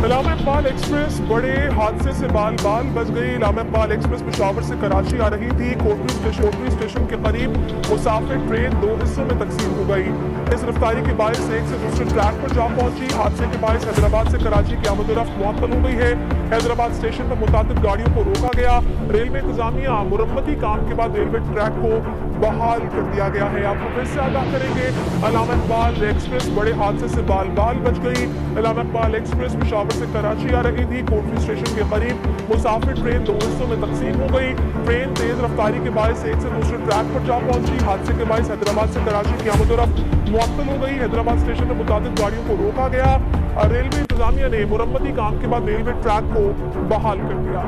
इलामा Iqbal express बड़े हादसे से बाल बाल बच गई। इलामा इकबाल एक्सप्रेस पेशावर से कराची आ रही थी। कोटरी स्टेशन के करीब मुसाफिर ट्रेन दो हिस्सों में तकसीम हो गई। इस रफ्तारी के बायस एक से दूसरे ट्रैक पर जा पहुंची। हादसे के बायस हैदराबाद से कराची की आमद-ओ-रफ्त मुअत्तल हो गई है। हैदराबाद स्टेशन पर मुतादिद गाड़ियों को रोका गया। रेलवे इंतजामिया मुरम्मती काम के बाद रेलवे ट्रैक को बहाल कर दिया गया है। आपको फिर से आगाह करेंगे, इलामा इकबाल एक्सप्रेस बड़े हादसे से बाल बाल बच गई। इलामा इकबाल एक्सप्रेस पेशावर से कराची आ रही थी। कोटरी स्टेशन के करीब मुसाफिर ट्रेन दो हिस्सों में तकसीम हो गई। ट्रेन तेज रफ्तारी के बायस एक से दूसरे ट्रैक पर जा पहुंची। हादसे के बायस हैदराबाद से कराची की आमद-ओ-रफ्त मुअत्तल हो गई। हैदराबाद स्टेशन पर मुतादिद गाड़ियों को रोका गया। रेलवे इंतजामिया ने मुरम्मती काम के बाद रेलवे ट्रैक को बहाल कर दिया।